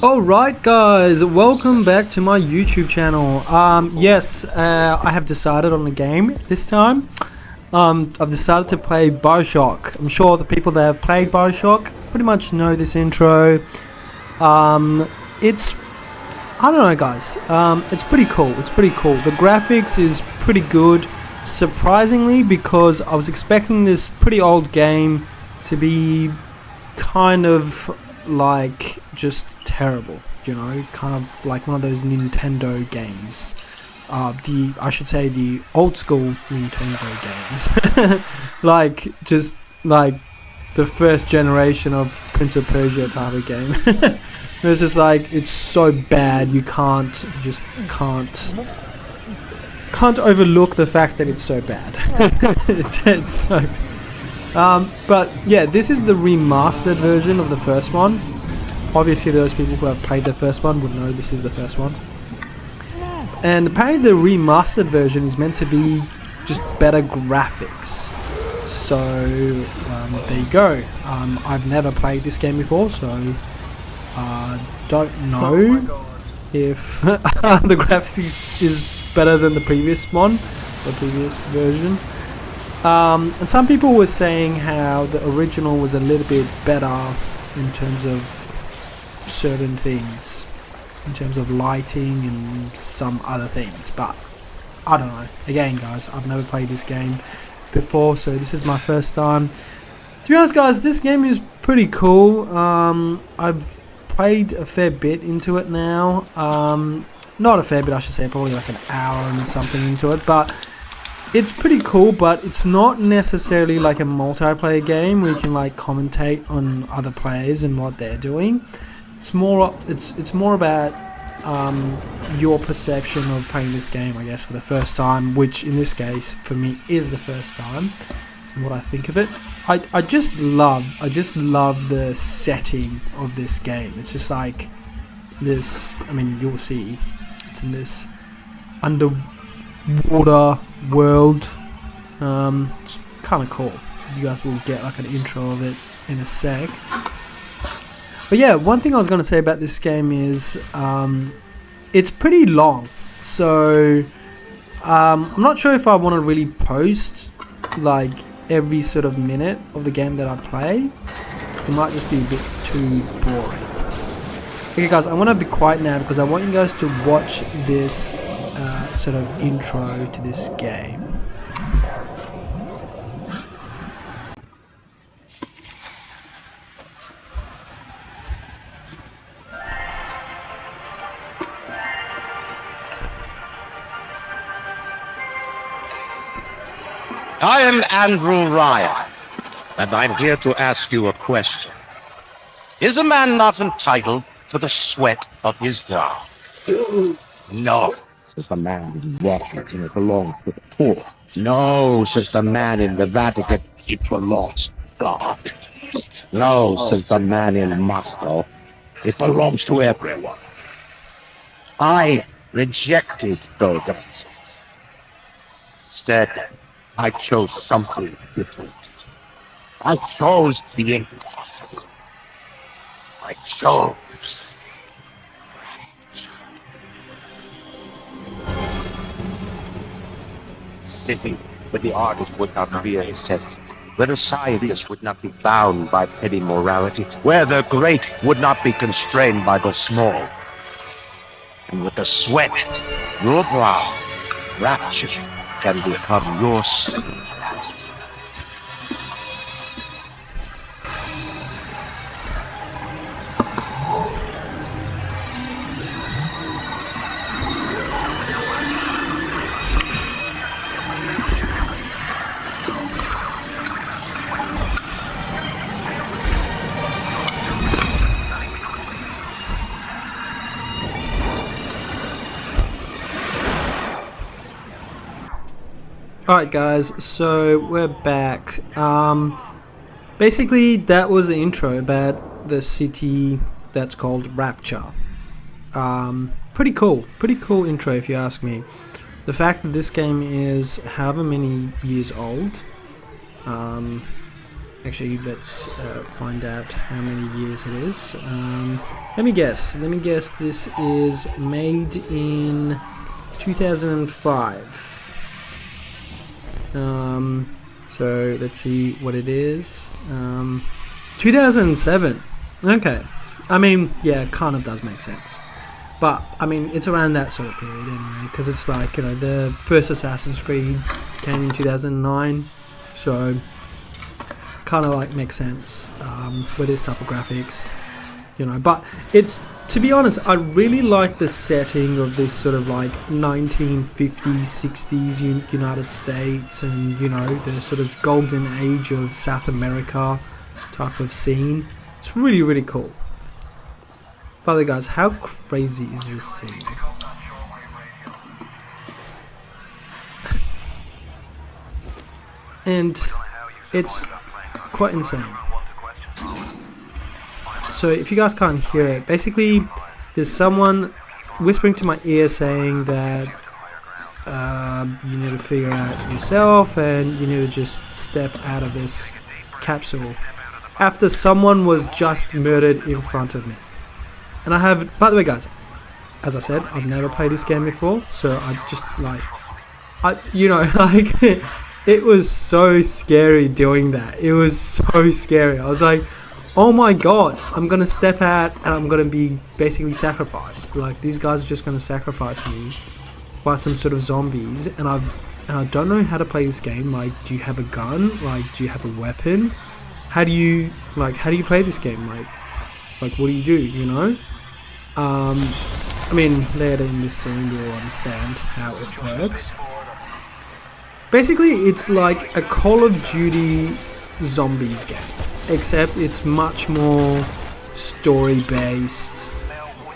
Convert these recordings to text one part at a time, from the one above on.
Alright guys, welcome back to my YouTube channel. Yes, I have decided on a game this time. I've decided to play Bishock. I'm sure the people that have played Bishock pretty much know this intro. It's, I don't know guys, it's pretty cool. The graphics is pretty good, surprisingly, because I was expecting this pretty old game to be kind of like just terrible, you know, kind of like one of those Nintendo games. I should say the old school Nintendo games, like just like the first generation of Prince of Persia type of game. It's just like, it's so bad you can't overlook the fact that it's so bad. It's so bad. But yeah, this is the remastered version of the first one. Obviously those people who have played the first one would know this is the first one. And apparently the remastered version is meant to be just better graphics. So there you go. I've never played this game before, so don't know if the graphics is better than the previous one, the previous version. And some people were saying how the original was a little bit better in terms of certain things, in terms of lighting and some other things, but I don't know. Again guys, I've never played this game before, so this is my first time. To be honest guys, this game is pretty cool. I've played a fair bit into it now. Not a fair bit, I should say, probably like an hour and something into it, but it's pretty cool. But it's not necessarily like a multiplayer game where you can like commentate on other players and what they're doing. It's more about your perception of playing this game, I guess, for the first time, which in this case for me is the first time, and what I think of it. I just love the setting of this game. It's just like this, I mean, you'll see it's in this underwater world. It's kind of cool. You guys will get like an intro of it in a sec. But yeah, one thing I was going to say about this game is it's pretty long. So I'm not sure if I want to really post like every sort of minute of the game that I play, because it might just be a bit too boring. Okay guys, I want to be quiet now because I want you guys to watch this sort of intro to this game. I am Andrew Ryan, and I'm here to ask you a question. Is a man not entitled to the sweat of his brow? No, says the man in Washington. It belongs to the poor. No, says the man in the Vatican. It belongs to God. No, says the man in Moscow. It belongs to everyone. I rejected those answers. Instead, I chose something different. I chose the impossible. I chose. Sitting where the artist would not fear his text, where the scientist would not be bound by petty morality, where the great would not be constrained by the small. And with the sweat, your brow, rapture can become your sin. Alright guys, so we're back. Basically that was the intro about the city that's called Rapture. Pretty cool intro if you ask me. The fact that this game is however many years old, Actually, let's find out how many years it is. Let me guess. This is made in 2005. So let's see what it is. 2007. Okay. I mean, yeah, it kind of does make sense. But, I mean, it's around that sort of period anyway, because it's like, you know, the first Assassin's Creed came in 2009, so kind of like makes sense with this type of graphics, you know. But it's, to be honest, I really like the setting of this sort of like 1950s, 60s United States, and, you know, the sort of golden age of South America type of scene. It's really, really cool. By the way, guys, how crazy is this scene? And it's quite insane. So if you guys can't hear it, basically there's someone whispering to my ear saying that you need to figure out yourself and you need to just step out of this capsule after someone was just murdered in front of me. And I have, by the way, guys, as I said, I've never played this game before, so I just like, you know, like, it was so scary doing that. It was so scary. I was like, oh my god, I'm gonna step out and I'm gonna be basically sacrificed. Like, these guys are just gonna sacrifice me by some sort of zombies, and I don't know how to play this game. Like, do you have a gun? Like, do you have a weapon? How do you play this game? Like what do, you know? I mean, later in this scene you'll understand how it works. Basically, it's like a Call of Duty zombies game, except it's much more story-based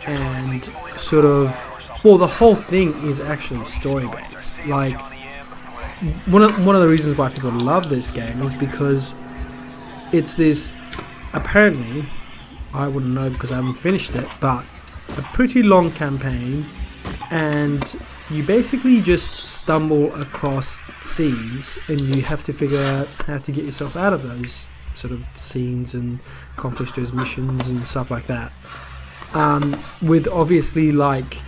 and sort of, well, the whole thing is actually story-based. Like, one of the reasons why people love this game is because it's this, apparently, I wouldn't know because I haven't finished it, but a pretty long campaign, and you basically just stumble across scenes and you have to figure out how to get yourself out of those sort of scenes and accomplish those missions and stuff like that. With obviously, like,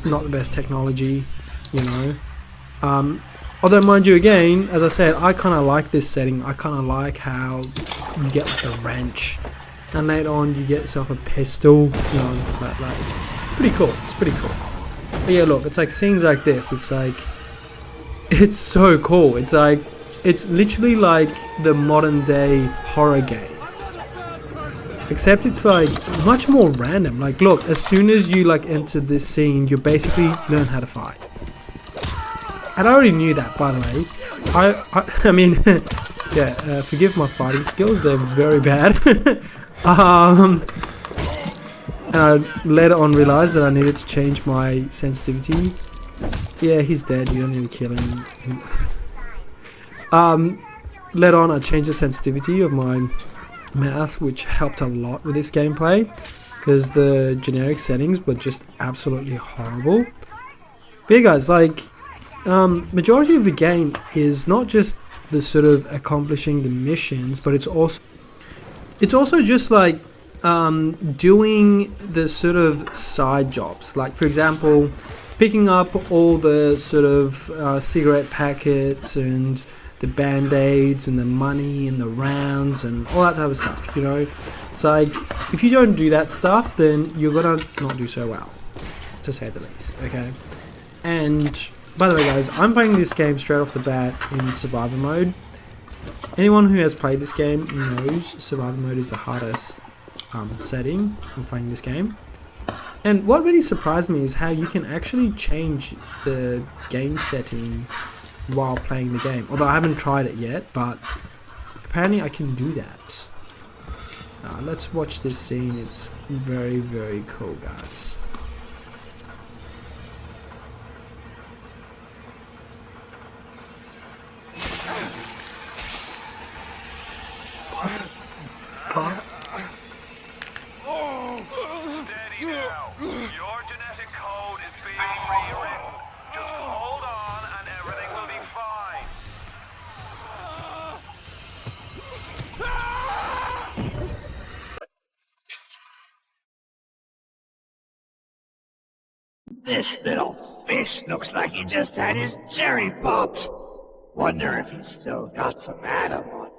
not the best technology, you know. Although, mind you, again, as I said, I kind of like this setting. I kind of like how you get like a wrench, and later on you get yourself a pistol, you know, like it's pretty cool. It's pretty cool. But yeah, look, it's like scenes like this. It's like, it's so cool. It's like, it's literally like the modern day horror game, except it's like much more random. Like, look, as soon as you like enter this scene, you basically learn how to fight. And I already knew that, by the way. I mean, yeah, forgive my fighting skills, they're very bad. And I later on realized that I needed to change my sensitivity. Yeah, he's dead, you don't need to kill him. Later on I changed the sensitivity of my mouse, which helped a lot with this gameplay, because the generic settings were just absolutely horrible. But yeah, guys, like, majority of the game is not just the sort of accomplishing the missions, but it's also just like doing the sort of side jobs. Like, for example, picking up all the sort of cigarette packets and the band-aids and the money and the rounds and all that type of stuff, you know. It's like, if you don't do that stuff, then you're gonna not do so well, to say the least, okay? And by the way, guys, I'm playing this game straight off the bat in survival mode. Anyone who has played this game knows survival mode is the hardest setting in playing this game. And what really surprised me is how you can actually change the game setting while playing the game. Although I haven't tried it yet, but apparently I can do that. Let's watch this scene. It's very, very cool, guys. Steady now. Your genetic code is being rewritten. Just hold on and everything will be fine. This little fish looks like he just had his cherry popped. Wonder if he's still got some Adam on.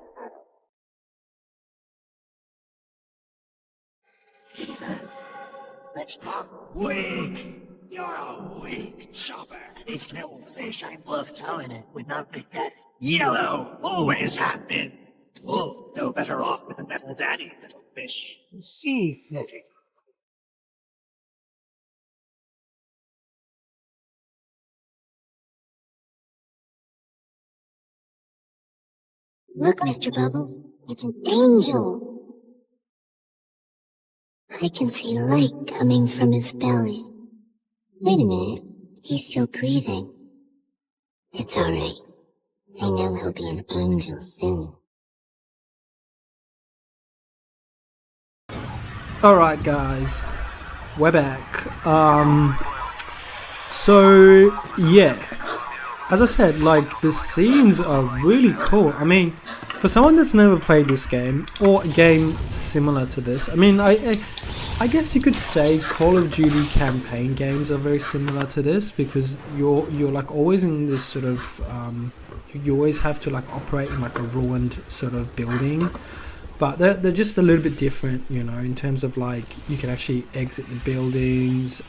Let's pop wig. You're a wig chopper. This little fish ain't worth towing it with no big daddy. Yellow always have been. Oh, no better off with a metal daddy, little fish. Sea floating. Look, Mr. Bubbles, it's an angel. I can see light coming from his belly. Wait a minute, he's still breathing. It's alright. I know he'll be an angel soon. Alright guys, we're back. So yeah, as I said, like the scenes are really cool. I mean, for someone that's never played this game or a game similar to this, I mean, I guess you could say Call of Duty campaign games are very similar to this, because you're like always in this sort of you always have to like operate in like a ruined sort of building, but they're just a little bit different, you know, in terms of like you can actually exit the buildings.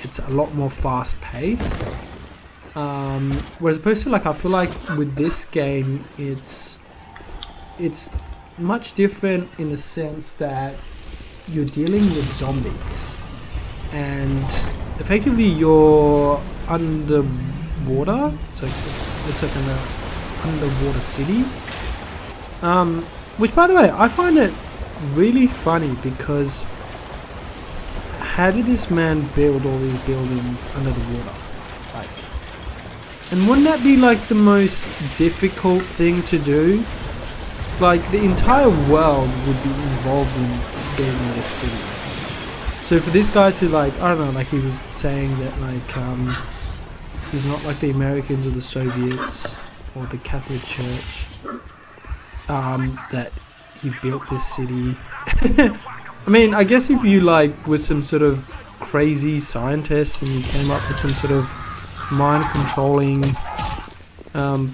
It's a lot more fast paced. Whereas opposed to like, I feel like with this game, it's much different in the sense that you're dealing with zombies, and effectively you're underwater, so it's like an underwater city. Which, by the way, I find it really funny, because how did this man build all these buildings under the water? Like, and wouldn't that be like the most difficult thing to do? Like, the entire world would be involved in building this city. So for this guy to like, I don't know, like he was saying that like he's not like the Americans or the Soviets or the Catholic Church, that he built this city. I mean, I guess if you like were some sort of crazy scientist and you came up with some sort of mind controlling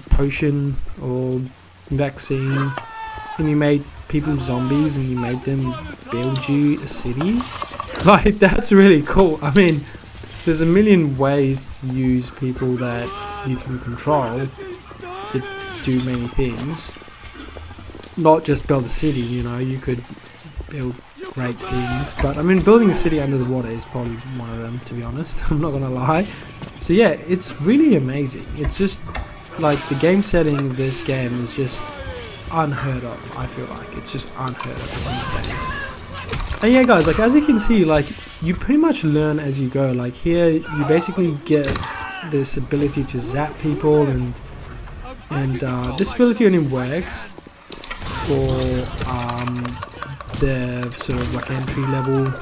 potion or vaccine, and you made people zombies and you made them build you a city, like that's really cool. I mean, there's a million ways to use people that you can control to do many things, not just build a city, you know. You could build great things, but I mean, building a city under the water is probably one of them, to be honest. I'm not gonna lie. So yeah, it's really amazing. It's just like the game setting of this game is just unheard of. I feel like it's just unheard of. It's insane. And yeah guys, like as you can see, like you pretty much learn as you go. Like here you basically get this ability to zap people, and this ability only works for the sort of like entry level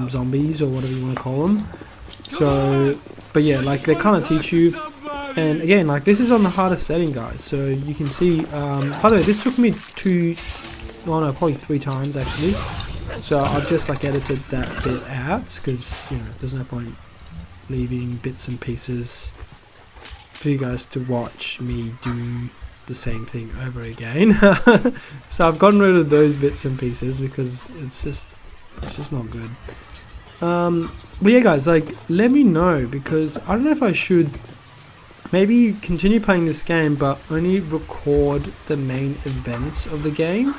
zombies or whatever you want to call them. So but yeah, like they kind of teach you. And again, like this is on the hardest setting, guys, so you can see, by the way, this took me probably 3 times actually, so I've just like edited that bit out, because, you know, there's no point leaving bits and pieces for you guys to watch me do the same thing over again. So I've gotten rid of those bits and pieces, because it's just not good. But yeah guys, like let me know, because I don't know if I should maybe continue playing this game but only record the main events of the game,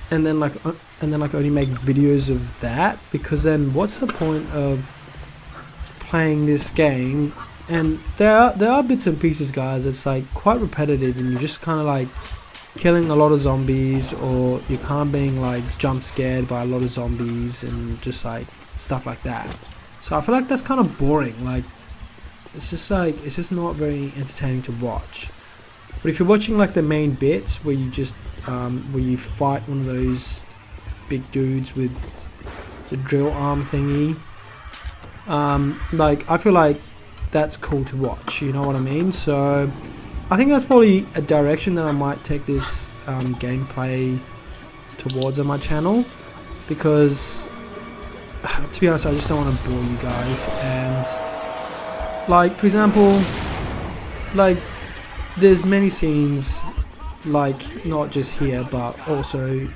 and then like only make videos of that, because then what's the point of playing this game? And there are bits and pieces, guys, it's like quite repetitive, and you're just kind of like killing a lot of zombies, or you're kind of being like jump scared by a lot of zombies and just like stuff like that. So I feel like that's kind of boring. Like it's just not very entertaining to watch. But if you're watching like the main bits where you just where you fight one of those big dudes with the drill arm thingy, like I feel like that's cool to watch, you know what I mean? So I think that's probably a direction that I might take this gameplay towards on my channel, because to be honest, I just don't want to bore you guys. And like, for example, like there's many scenes, like not just here but also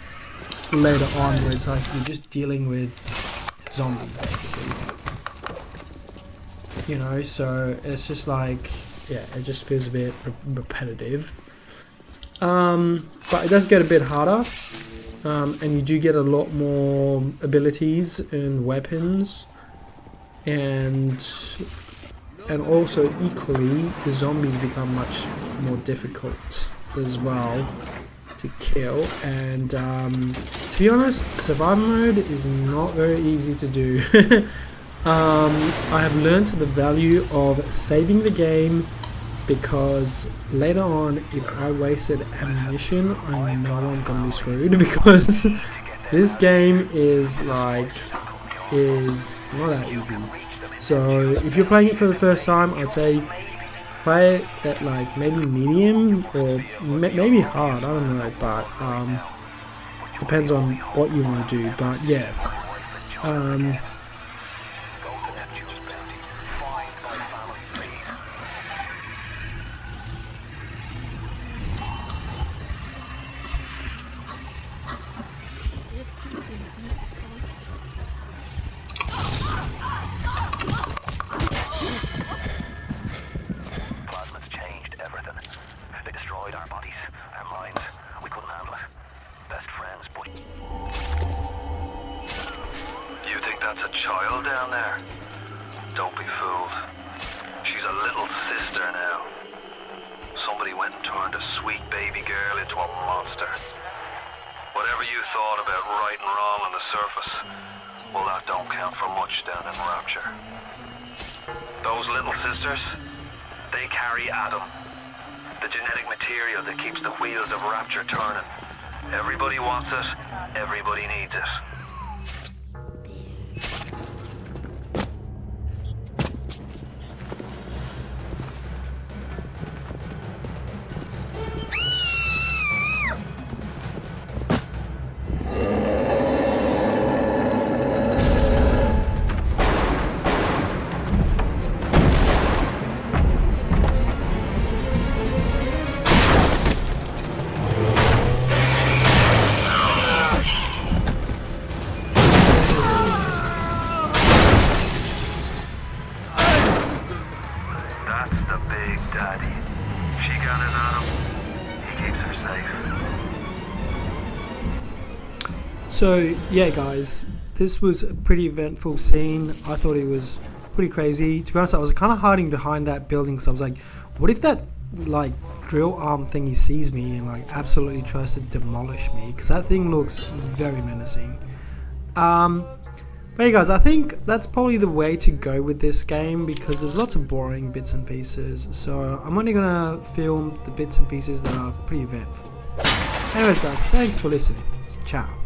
later on, where it's like you're just dealing with zombies basically, you know, so it's just like, yeah, it just feels a bit repetitive, but it does get a bit harder, and you do get a lot more abilities and weapons, and also equally the zombies become much more difficult as well to kill. And to be honest, survival mode is not very easy to do. I have learned the value of saving the game, because later on if I wasted ammunition, I know I'm gonna be screwed, because this game is not that easy. So if you're playing it for the first time, I'd say play it at like maybe medium or maybe hard, I don't know, but depends on what you want to do. But yeah, That's a child down there. Don't be fooled. She's a little sister now. Somebody went and turned a sweet baby girl into a monster. Whatever you thought about right and wrong on the surface, well, that don't count for much down in Rapture. Those little sisters, they carry Adam, the genetic material that keeps the wheels of Rapture turning. Everybody wants it, everybody needs it. So yeah guys, this was a pretty eventful scene. I thought it was pretty crazy. To be honest, I was kind of hiding behind that building because I was like, what if that like drill arm thingy sees me and like absolutely tries to demolish me, because that thing looks very menacing. But yeah guys, I think that's probably the way to go with this game, because there's lots of boring bits and pieces, so I'm only gonna film the bits and pieces that are pretty eventful. Anyways guys, thanks for listening. Ciao.